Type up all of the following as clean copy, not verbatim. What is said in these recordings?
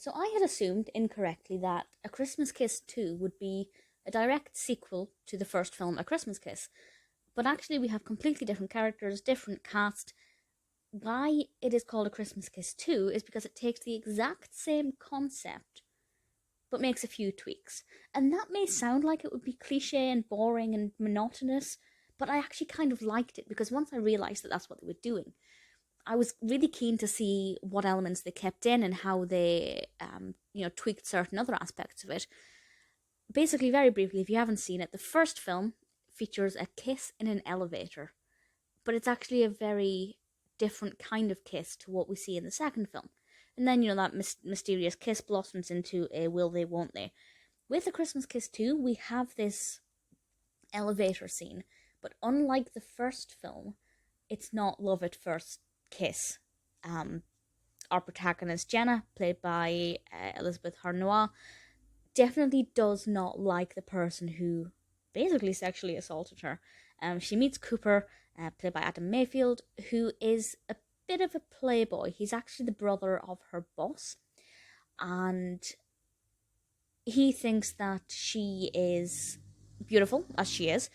So I had assumed incorrectly that A Christmas Kiss 2 would be a direct sequel to the first film, A Christmas Kiss. But actually we have completely different characters, different cast. Why it is called A Christmas Kiss 2 is because it takes the exact same concept but makes a few tweaks. And that may sound like it would be cliche and boring and monotonous, but I actually kind of liked it because once I realised that that's what they were doing, I was really keen to see what elements they kept in and how they, tweaked certain other aspects of it. Basically, very briefly, if you haven't seen it, the first film features a kiss in an elevator, but it's actually a very different kind of kiss to what we see in the second film. And then, that mysterious kiss blossoms into a will they, won't they. With A Christmas Kiss 2, we have this elevator scene, but unlike the first film, it's not love at first kiss. Our protagonist, Jenna, played by Elisabeth Harnois, definitely does not like the person who basically sexually assaulted her. She meets Cooper, played by Adam Mayfield, who is a bit of a playboy. He's actually the brother of her boss, and he thinks that she is beautiful, as she is,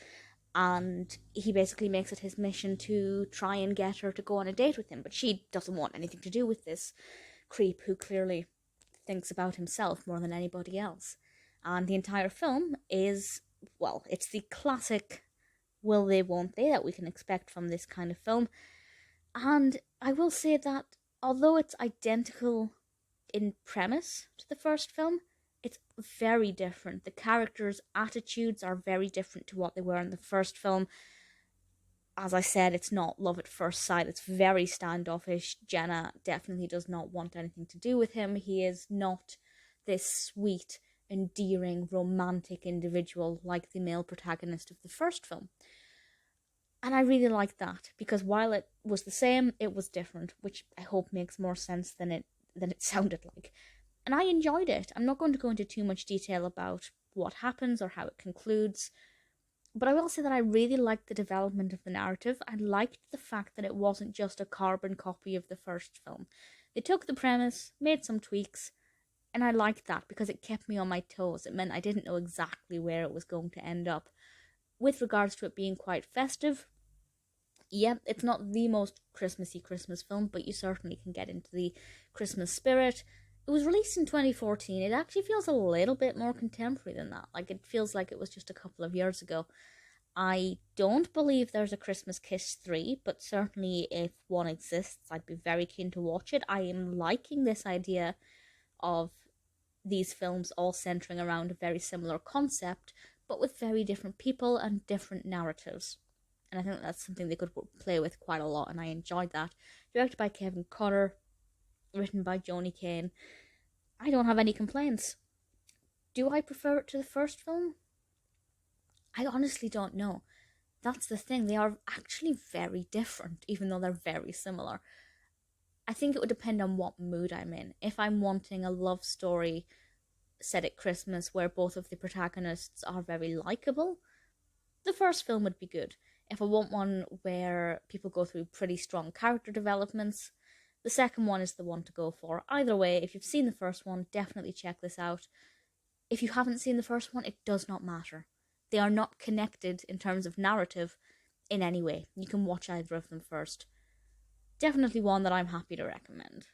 and he basically makes it his mission to try and get her to go on a date with him, but she doesn't want anything to do with this creep who clearly thinks about himself more than anybody else. And the entire film is, well, it's the classic will they, won't they that we can expect from this kind of film. And I will say that although it's identical in premise to the first film, it's very different. The characters' attitudes are very different to what they were in the first film. As I said, it's not love at first sight. It's very standoffish. Jenna definitely does not want anything to do with him. He is not this sweet, endearing, romantic individual like the male protagonist of the first film. And I really like that, because while it was the same, it was different, which I hope makes more sense than it sounded like. And I enjoyed it. I'm not going to go into too much detail about what happens or how it concludes, but I will say that I really liked the development of the narrative. I liked the fact that it wasn't just a carbon copy of the first film. They took the premise, made some tweaks, and I liked that because it kept me on my toes. It meant I didn't know exactly where it was going to end up. With regards to it being quite festive, yeah, it's not the most Christmassy Christmas film, but you certainly can get into the Christmas spirit. It was released in 2014. It actually feels a little bit more contemporary than that. Like, it feels like it was just a couple of years ago. I don't believe there's a Christmas Kiss 3, but certainly if one exists, I'd be very keen to watch it. I am liking this idea of these films all centering around a very similar concept, but with very different people and different narratives. And I think that's something they could play with quite a lot, and I enjoyed that. Directed by Kevin Cotter, written by Joni Kane. I don't have any complaints. Do I prefer it to the first film? I honestly don't know. That's the thing, they are actually very different, even though they're very similar. I think it would depend on what mood I'm in. If I'm wanting a love story set at Christmas where both of the protagonists are very likable, the first film would be good. If I want one where people go through pretty strong character developments, the second one is the one to go for. Either way, if you've seen the first one, definitely check this out. If you haven't seen the first one, it does not matter. They are not connected in terms of narrative in any way. You can watch either of them first. Definitely one that I'm happy to recommend.